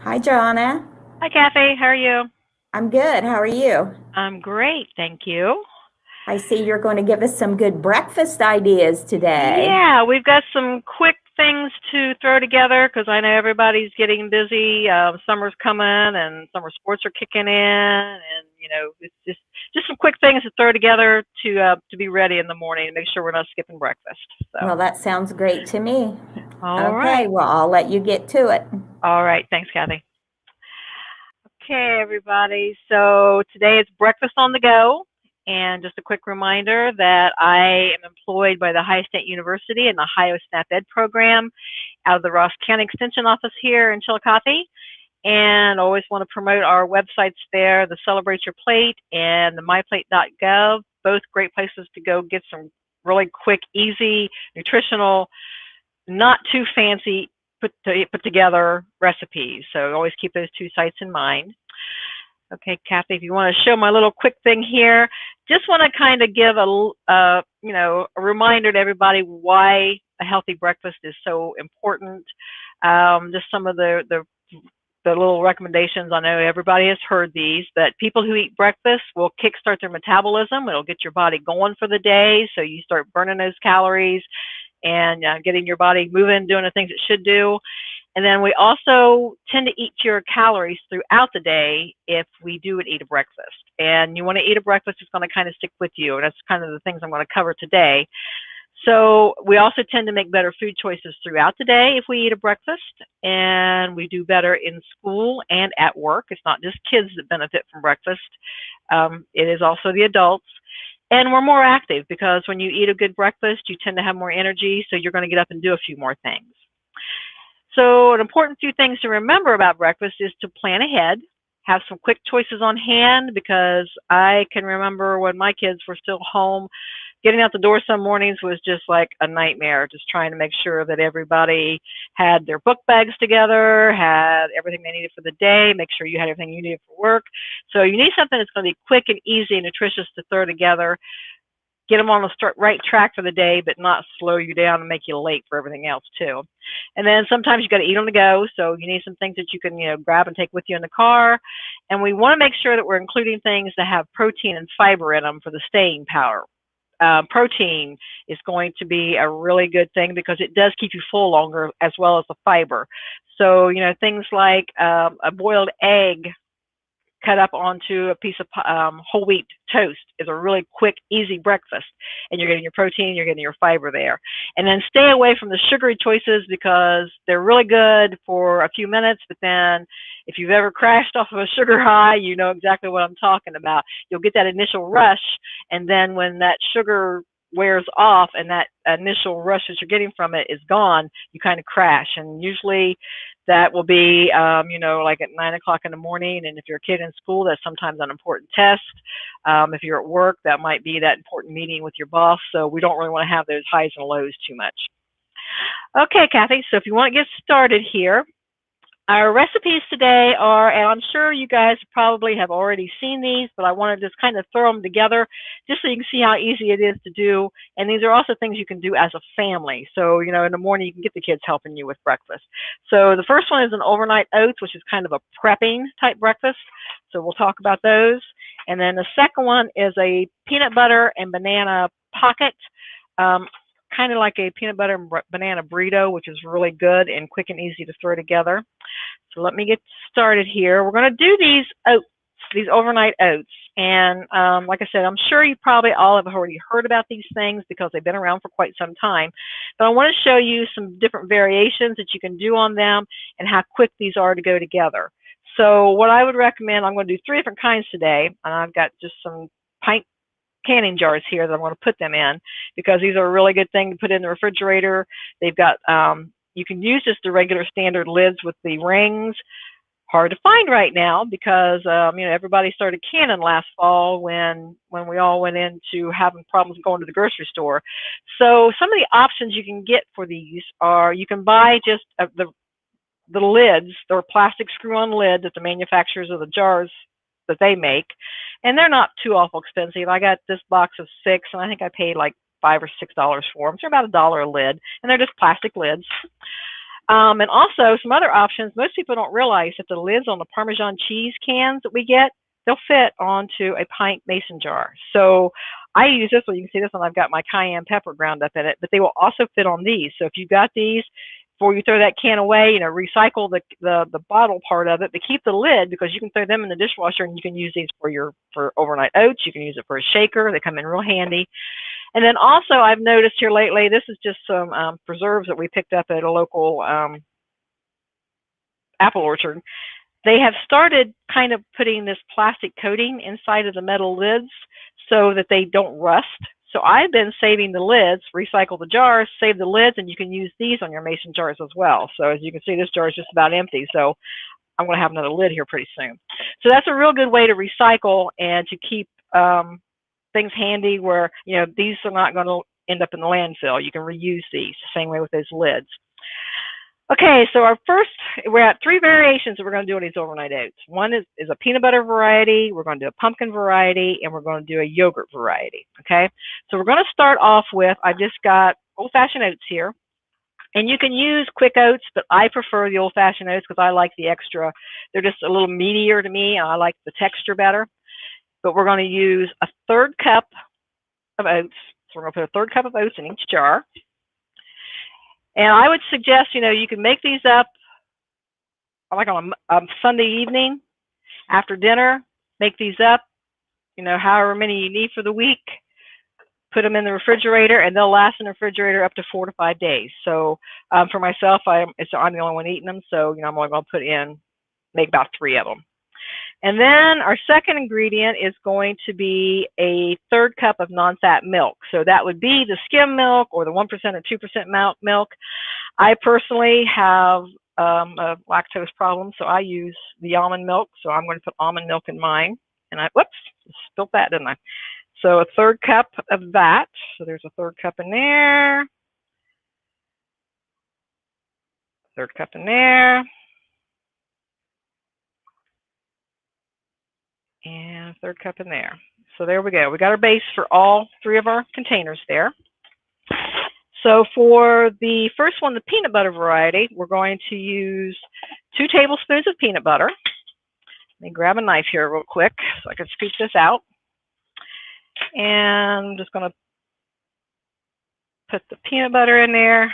Hi, Johnna. Hi, Kathy. How are you? I'm good. How are you? I'm great, thank you. I see you're going to give us some good breakfast ideas today. Yeah, we've got some quick things to throw together because I know everybody's getting busy. Summer's coming and summer sports are kicking in, and it's just some quick things to throw together to be ready in the morning and make sure we're not skipping breakfast. So, Well, that sounds great to me. all Okay, right, well, I'll let you get to it. all right. Thanks, Kathy. Okay, everybody. So today it's breakfast on the go. And just a quick reminder that I am employed by the Ohio State University in the Ohio SNAP Ed program out of the Ross County Extension office here in Chillicothe. And I always want to promote our websites there, the Celebrate Your Plate and the myplate.gov, both great places to go get some really quick, easy, nutritional, not too fancy, put together recipes. So always keep those two sites in mind. Okay, Kathy, if you want to show my little quick thing here, just want to kind of give a reminder to everybody why a healthy breakfast is so important. Just some of the little recommendations. I know everybody has heard these, but people who eat breakfast will kickstart their metabolism. It'll get your body going for the day, so you start burning those calories and getting your body moving, doing the things it should do. And then we also tend to eat fewer calories throughout the day if we do eat a breakfast. And you want to eat a breakfast that's going to kind of stick with you. And that's kind of the things I'm going to cover today. So we also tend to make better food choices throughout the day if we eat a breakfast. And we do better in school and at work. It's not just kids that benefit from breakfast. It is also the adults. And we're more active because when you eat a good breakfast, you tend to have more energy. So you're going to get up and do a few more things. So an important few things to remember about breakfast is to plan ahead, have some quick choices on hand, because I can remember when my kids were still home, getting out the door some mornings was just like a nightmare, just trying to make sure that everybody had their book bags together, had everything they needed for the day, make sure you had everything you needed for work. So you need something that's going to be quick and easy and nutritious to throw together, get them on the right track for the day, but not slow you down and make you late for everything else too. And then sometimes you got to eat on the go, so you need some things that you can grab and take with you in the car. And we want to make sure that we're including things that have protein and fiber in them for the staying power. Protein is going to be a really good thing because it does keep you full longer, as well as the fiber. So things like a boiled egg cut up onto a piece of whole wheat toast is a really quick, easy breakfast. And you're getting your protein, you're getting your fiber there. And then stay away from the sugary choices because they're really good for a few minutes, but then if you've ever crashed off of a sugar high, you know exactly what I'm talking about. You'll get that initial rush, and then when that sugar wears off and that initial rush that you're getting from it is gone, you kind of crash. And usually that will be, like at 9 o'clock in the morning. And if you're a kid in school, that's sometimes an important test. If you're at work, that might be that important meeting with your boss. So we don't really want to have those highs and lows too much. Okay, Kathy, so if you want to get started here, our recipes today are, and I'm sure you guys probably have already seen these, but I want to just kind of throw them together just so you can see how easy it is to do. And these are also things you can do as a family. So, in the morning you can get the kids helping you with breakfast. So the first one is an overnight oats, which is kind of a prepping type breakfast. So we'll talk about those. And then the second one is a peanut butter and banana pocket. Kind of like a peanut butter and banana burrito, which is really good and quick and easy to throw together. So let me get started here. We're going to do these oats, these overnight oats. And like I said, I'm sure you probably all have already heard about these things because they've been around for quite some time. But I want to show you some different variations that you can do on them and how quick these are to go together. So what I would recommend, I'm going to do 3 different kinds today. And I've got just some pint canning jars here that I'm going to put them in because these are a really good thing to put in the refrigerator. They've got, you can use just the regular standard lids with the rings. Hard to find right now because, everybody started canning last fall when we all went into having problems going to the grocery store. So some of the options you can get for these are you can buy just the lids, or plastic screw-on lid that the manufacturers of the jars that they make, and they're not too awful expensive. I got this box of 6, and I think I paid like $5 or $6 for them. So they're about $1 a lid, and they're just plastic lids. And also some other options. Most people don't realize that the lids on the Parmesan cheese cans that we get, they'll fit onto a pint mason jar. So I use this one. You can see this one. I've got my cayenne pepper ground up in it, but they will also fit on these. So if you've got these, before you throw that can away, you know, recycle the bottle part of it, but keep the lid, because you can throw them in the dishwasher and you can use these for overnight oats. You can use it for a shaker. They come in real handy. And then also I've noticed here lately, this is just some preserves that we picked up at a local apple orchard. They have started kind of putting this plastic coating inside of the metal lids so that they don't rust. So I've been saving the lids, recycle the jars, save the lids, and you can use these on your mason jars as well. So as you can see, this jar is just about empty. So I'm going to have another lid here pretty soon. So that's a real good way to recycle and to keep things handy where, you know, these are not going to end up in the landfill. You can reuse these the same way with those lids. Okay, so we're at 3 variations that we're going to do on these overnight oats. One is a peanut butter variety, we're going to do a pumpkin variety, and we're going to do a yogurt variety, okay? So we're going to start off with, I've just got old-fashioned oats here. And you can use quick oats, but I prefer the old-fashioned oats because I like the extra. They're just a little meatier to me, and I like the texture better. But we're going to use a 1/3 cup of oats. So we're going to put a 1/3 cup of oats in each jar. And I would suggest, you know, you can make these up like on a Sunday evening after dinner. Make these up, you know, however many you need for the week. Put them in the refrigerator, and they'll last in the refrigerator up to 4 to 5 days. So for myself, I'm the only one eating them, so you know, I'm only going to make about 3 of them. And then our second ingredient is going to be a 1/3 cup of non-fat milk. So that would be the skim milk or the 1% or 2% milk. I personally have a lactose problem, so I use the almond milk. So I'm going to put almond milk in mine. And whoops, spilled that, didn't I? So a 1/3 cup of that. So there's a 1/3 cup in there. 1/3 cup in there. And a 1/3 cup in there. So there we go. We got our base for all 3 of our containers there. So for the first one, the peanut butter variety, we're going to use 2 tablespoons of peanut butter. Let me grab a knife here real quick so I can scoop this out. And I'm just going to put the peanut butter in there.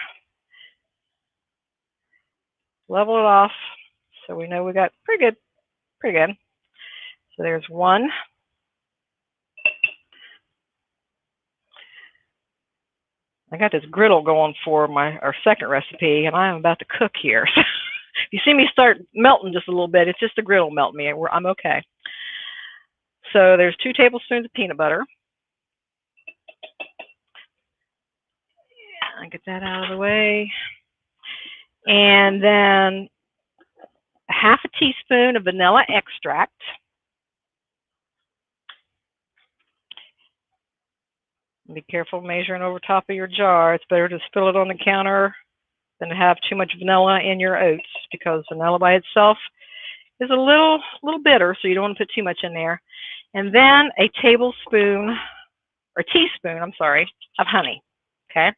Level it off so we know we got pretty good. So there's 1. I got this griddle going for our second recipe, and I'm about to cook here. If you see me start melting just a little bit, it's just the griddle melting me. I'm okay. So there's 2 tablespoons of peanut butter. I get that out of the way. And then 1/2 teaspoon of vanilla extract. Be careful measuring over top of your jar. It's better to spill it on the counter than to have too much vanilla in your oats, because vanilla by itself is a little bitter, so you don't want to put too much in there. And then a teaspoon, I'm sorry, of honey. Okay.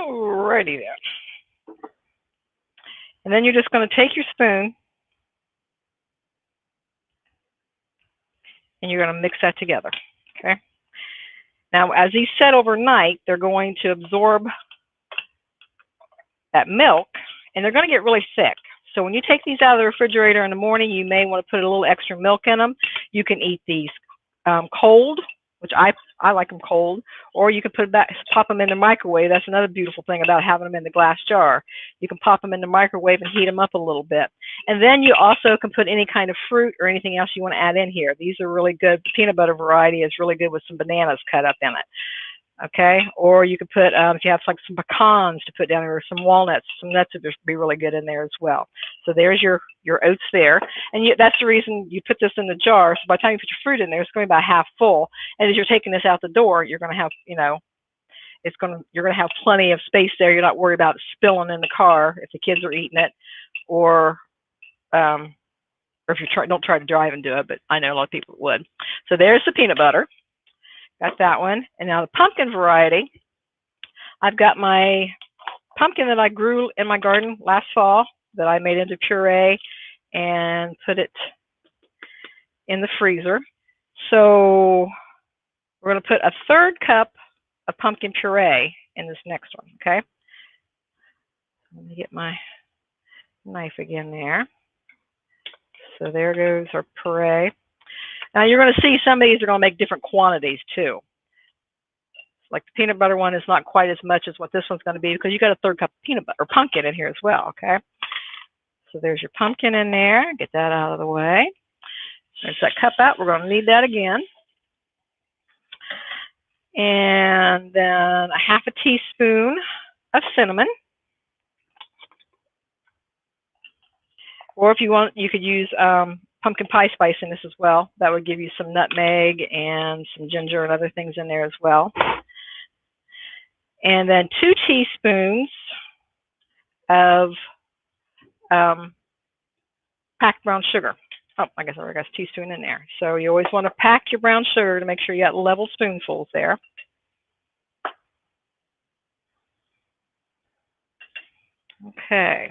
Alrighty then. And then you're just going to take your spoon and you're going to mix that together. Okay. Now, as these set overnight, they're going to absorb that milk, and they're going to get really thick. So when you take these out of the refrigerator in the morning, you may want to put a little extra milk in them. You can eat these cold, which I like them cold, or you can pop them in the microwave. That's another beautiful thing about having them in the glass jar. You can pop them in the microwave and heat them up a little bit. And then you also can put any kind of fruit or anything else you want to add in here. These are really good. The peanut butter variety is really good with some bananas cut up in it. Okay, or you could put, if you have like some pecans to put down there, or some walnuts, some nuts would be really good in there as well. So there's your oats there, and that's the reason you put this in the jar. So by the time you put your fruit in there, it's going to be about half full. And as you're taking this out the door, you're going to have, you know, you're going to have plenty of space there. You're not worried about spilling in the car if the kids are eating it, or if you don't try to drive and do it. But I know a lot of people would. So there's the peanut butter. Got that one. And now the pumpkin variety, I've got my pumpkin that I grew in my garden last fall that I made into puree and put it in the freezer. So we're going to put a 1/3 cup of pumpkin puree in this next one, okay? Let me get my knife again there. So there goes our puree. Now you're going to see some of these are going to make different quantities too. Like the peanut butter one is not quite as much as what this one's going to be because you got a 1/3 cup of peanut butter or pumpkin in here as well, okay? So there's your pumpkin in there. Get that out of the way. There's that cup out. We're going to need that again. And then a 1/2 teaspoon of cinnamon. Or if you want, you could use pumpkin pie spice in this as well. That would give you some nutmeg and some ginger and other things in there as well. And then 2 teaspoons of packed brown sugar. Oh, I guess I already got a teaspoon in there. So you always want to pack your brown sugar to make sure you got level spoonfuls there. Okay.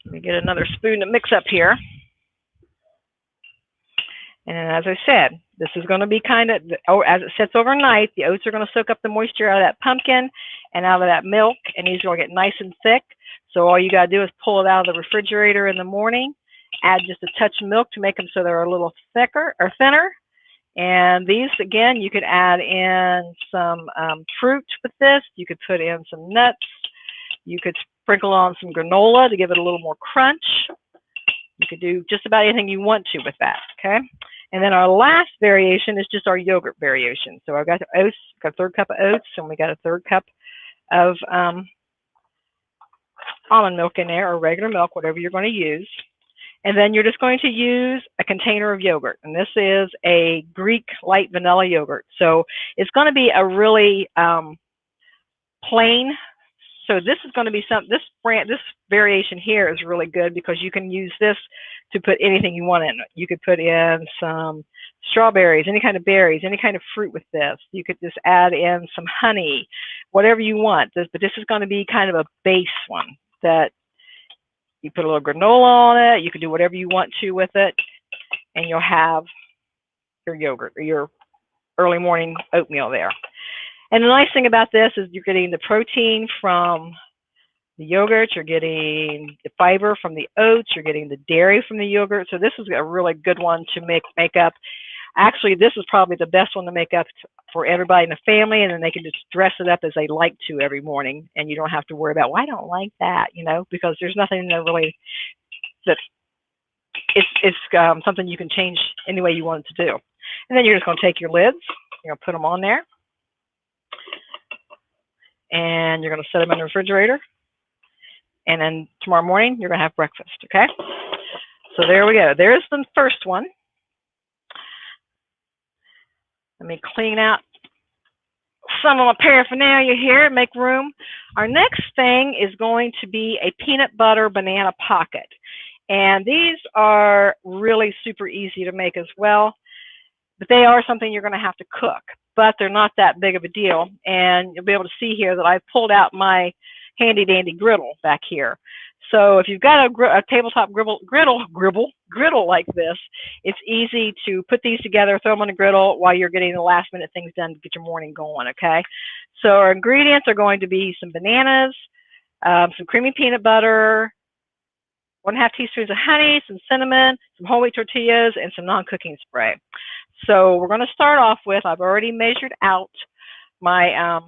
Let me get another spoon to mix up here. And then, as I said, this is going to be kind of, as it sits overnight, the oats are going to soak up the moisture out of that pumpkin and out of that milk, and these are going to get nice and thick. So all you got to do is pull it out of the refrigerator in the morning, add just a touch of milk to make them so they're a little thicker or thinner. And these, again, you could add in some fruit with this. You could put in some nuts. You could sprinkle on some granola to give it a little more crunch. You could do just about anything you want to with that, okay? And then our last variation is just our yogurt variation. So I've got the oats, got a 1/3 cup of oats, and we got a 1/3 cup of almond milk in there, or regular milk, whatever you're going to use. And then you're just going to use a container of yogurt. And this is a Greek light vanilla yogurt. So it's going to be a really plain. So this is going to be this variation here is really good because you can use this to put anything you want in it. You could put in some strawberries, any kind of berries, any kind of fruit with this. You could just add in some honey, whatever you want. But this is going to be kind of a base one that you put a little granola on it. You can do whatever you want to with it, and you'll have your yogurt or your early morning oatmeal there. And the nice thing about this is you're getting the protein from the yogurt, you're getting the fiber from the oats, you're getting the dairy from the yogurt. So this is a really good one to make up. Actually, this is probably the best one to make up for everybody in the family, and then they can just dress it up as they like to every morning, and you don't have to worry about, well, I don't like that, you know, because there's nothing in there really that it's something you can change any way you want it to do. And then you're just going to take your lids, you're going to put them on there, and you're going to set them in the refrigerator. And then tomorrow morning, you're going to have breakfast, okay? So there we go. There's the first one. Let me clean out some of my paraphernalia here and make room. Our next thing is going to be a peanut butter banana pocket. And these are really super easy to make as well. But they are something you're going to have to cook. But they're not that big of a deal. And you'll be able to see here that I've pulled out my handy dandy griddle back here. So if you've got a tabletop griddle like this, it's easy to put these together, throw them on the griddle while you're getting the last minute things done to get your morning going, okay? So our ingredients are going to be some bananas, some creamy peanut butter, 1/2 teaspoons of honey, some cinnamon, some whole wheat tortillas, and some non-cooking spray. So we're going to start off with, I've already measured out my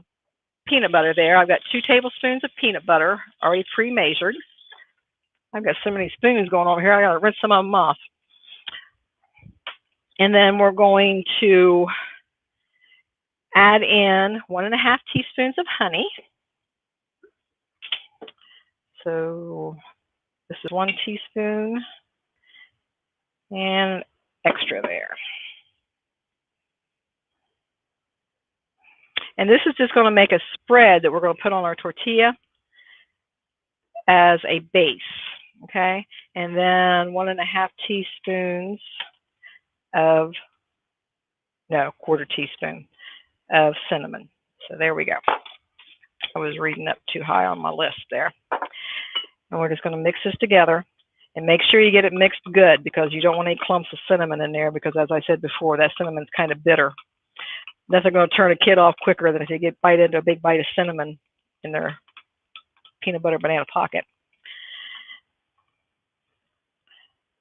peanut butter there. I've got 2 tablespoons of peanut butter already pre-measured. I've got so many spoons going on here, I got to rinse some of them off. And then we're going to add in 1.5 teaspoons of honey. So this is 1 teaspoon and extra there. And this is just going to make a spread that we're going to put on our tortilla as a base, okay? And then 1.5 teaspoons of, no, 1/4 teaspoon of cinnamon. So there we go. I was reading up too high on my list there. And we're just going to mix this together. And make sure you get it mixed good, because you don't want any clumps of cinnamon in there, because as I said before, that cinnamon's kind of bitter. Nothing going to turn a kid off quicker than if they bite into a big bite of cinnamon in their peanut butter banana pocket.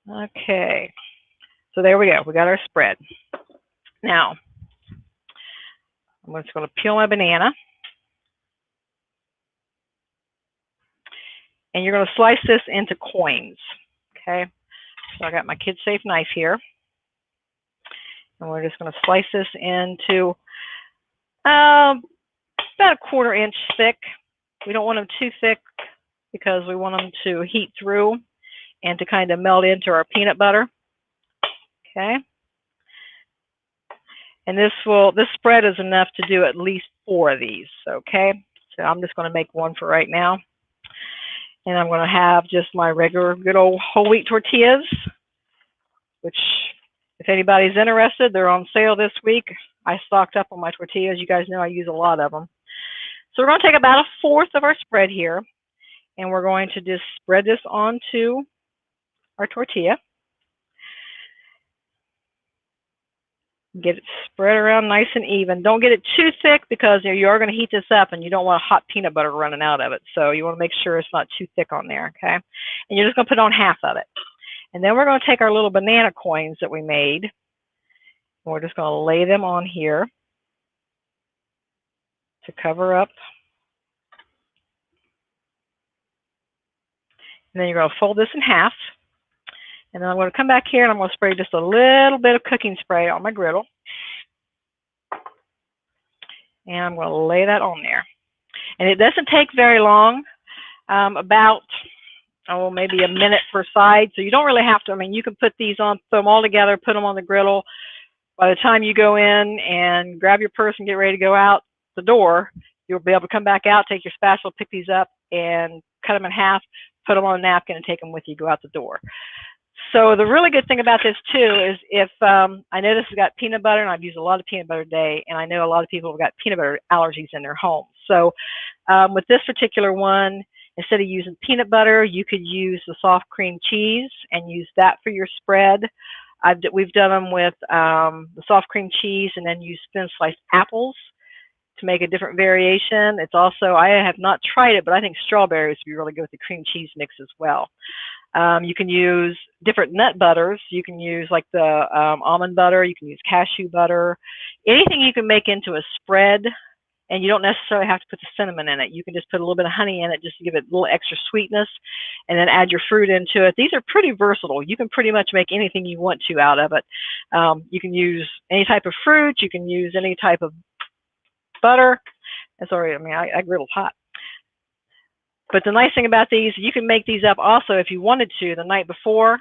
Okay, so there we go. We got our spread. Now, I'm just going to peel my banana. And you're going to slice this into coins. Okay, so I got my Kid Safe knife here. And we're just going to slice this into about a 1/4 inch thick. We don't want them too thick because we want them to heat through and to kind of melt into our peanut butter. Okay. And this spread is enough to do at least 4 of these. Okay. So I'm just going to make one for right now. And I'm going to have just my regular good old whole wheat tortillas, which, if anybody's interested, they're on sale this week. I stocked up on my tortillas. You guys know I use a lot of them. So we're going to take about 1/4 of our spread here, and we're going to just spread this onto our tortilla. Get it spread around nice and even. Don't get it too thick, because you are going to heat this up and you don't want hot peanut butter running out of it. So you want to make sure it's not too thick on there, okay? And you're just going to put on half of it. And then we're going to take our little banana coins that we made, and we're just going to lay them on here to cover up. And then you're going to fold this in half. And then I'm going to come back here and I'm going to spray just a little bit of cooking spray on my griddle. And I'm going to lay that on there. And it doesn't take very long, about, maybe a minute per side. So you don't really have to, you can put these on, throw them all together, put them on the griddle. By the time you go in and grab your purse and get ready to go out the door, you'll be able to come back out, take your spatula, pick these up, and cut them in half, put them on a napkin, and take them with you, go out the door. So the really good thing about this too is if I know this has got peanut butter, and I've used a lot of peanut butter today, and I know a lot of people have got peanut butter allergies in their home. So with this particular one, instead of using peanut butter, you could use the soft cream cheese and use that for your spread. We've done them with the soft cream cheese and then use thin sliced apples to make a different variation. It's also, I have not tried it, but I think strawberries would be really good with the cream cheese mix as well. You can use different nut butters. You can use like the almond butter. You can use cashew butter. Anything you can make into a spread, and you don't necessarily have to put the cinnamon in it. You can just put a little bit of honey in it just to give it a little extra sweetness, and then add your fruit into it. These are pretty versatile. You can pretty much make anything you want to out of it. You can use any type of fruit. You can use any type of butter. Sorry, I griddle hot. But the nice thing about these, you can make these up also if you wanted to the night before,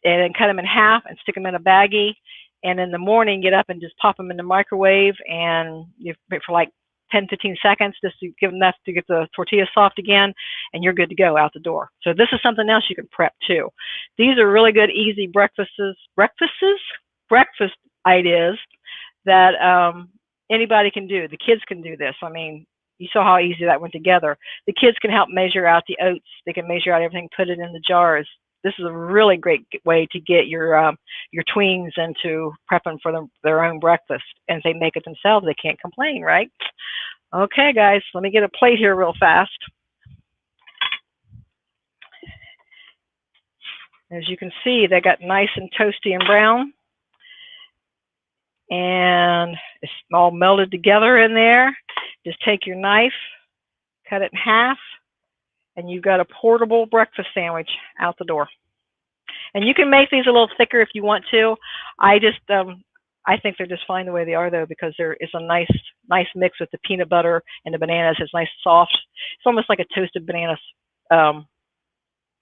and then cut them in half and stick them in a baggie. And in the morning, get up and just pop them in the microwave, and you wait for like 10-15 seconds just to give enough to get the tortilla soft again, and you're good to go out the door. So this is something else you can prep too. These are really good, easy breakfast ideas that anybody can do. The kids can do this. You saw how easy that went together. The kids can help measure out the oats. They can measure out everything, put it in the jars. This is a really great way to get your tweens into prepping for their own breakfast. And if they make it themselves, they can't complain, right? Okay, guys, let me get a plate here real fast. As you can see, they got nice and toasty and brown. And it's all melted together in there. Just take your knife, cut it in half, and you've got a portable breakfast sandwich out the door. And you can make these a little thicker if you want to. I think they're just fine the way they are, though, because there is a nice mix with the peanut butter and the bananas. It's nice, soft. It's almost like a toasted banana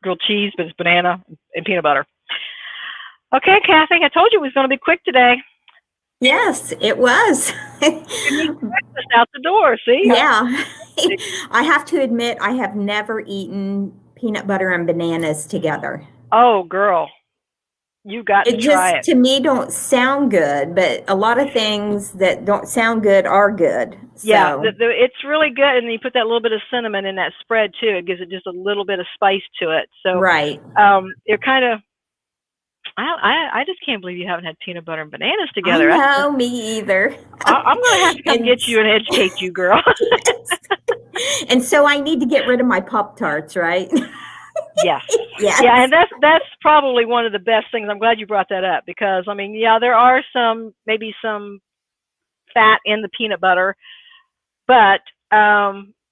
grilled cheese, but it's banana and peanut butter. Okay, Kathy, I told you it was going to be quick today. Yes, it was. Breakfast out the door, see? Yeah. I have to admit, I have never eaten peanut butter and bananas together. Oh, girl. You got to It try just, it. to me, don't sound good, but a lot of things that don't sound good are good. Yeah, So, it's really good, and you put that little bit of cinnamon in that spread too. It gives it just a little bit of spice to it. So, right. it kind of. I just can't believe you haven't had peanut butter and bananas I together. know, me either. I'm gonna have to come And get you and educate you, girl. yes. And so I need to get rid of my Pop-Tarts, right? Yes. Yeah, Yes. and that's probably one of the best things. I'm glad you brought that up because I mean, yeah, there are maybe some fat in the peanut butter, but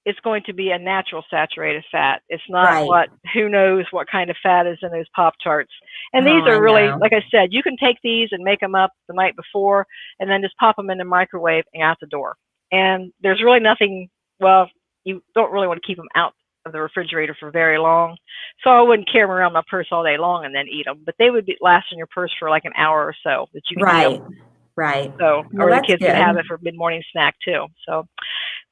it's going to be a natural saturated fat. It's not Right. who knows what kind of fat is in those Pop Tarts. And Oh, these I are really, know. like I said, you can take these and make them up the night before and then just pop them in the microwave and out the door. And there's really nothing, well, you don't really want to keep them out of the refrigerator for very long. So I wouldn't carry them around my purse all day long and then eat them. But they would last in your purse for like an hour or so that you can eat them. Right. Right. So, Well, or the that's kids could have good. it for mid-morning snack too. So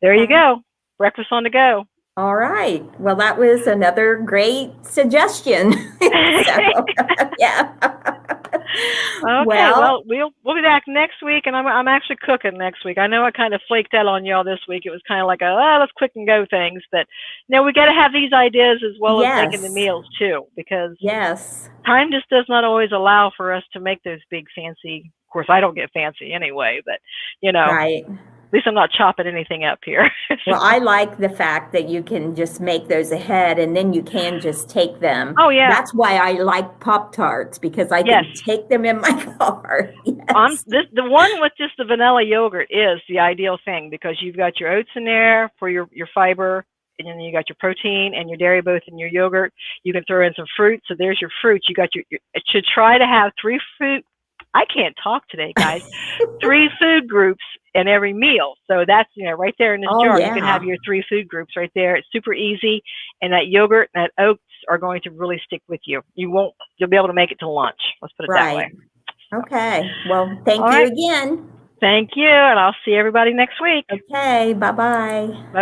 there you Okay. go. Breakfast on the go. All right. Well, that was another great suggestion. So, yeah. Okay, Well, well, we'll be back next week, and I'm actually cooking next week. I know I kind of flaked out on y'all this week. It was kind of like let's quick and go things, but we got to have these ideas as well as making the yes. meals too, because Yes. time just does not always allow for us to make those big fancy. Of course, I don't get fancy anyway, but Right. at least I'm not chopping anything up here. Well, I like the fact that you can just make those ahead and then you can just take them. Oh yeah, That's why I like Pop-Tarts because I yes. can take them in my car. Yes. The one with just the vanilla yogurt is the ideal thing because you've got your oats in there for your fiber, and then you got your protein and your dairy both in your yogurt. You can throw in some fruit, so there's your fruit. You got it should try to have 3 fruit. I can't talk today, guys. 3 food groups in every meal. So that's right there in this Oh, jar. You can have yeah. your 3 food groups right there. It's super easy, and that yogurt and that oats are going to really stick with you. You'll be able to make it to lunch. Let's put it that way. Right. Okay. Well, All thank you right. again. Thank you, and I'll see everybody next week. Okay. Bye-bye. Bye.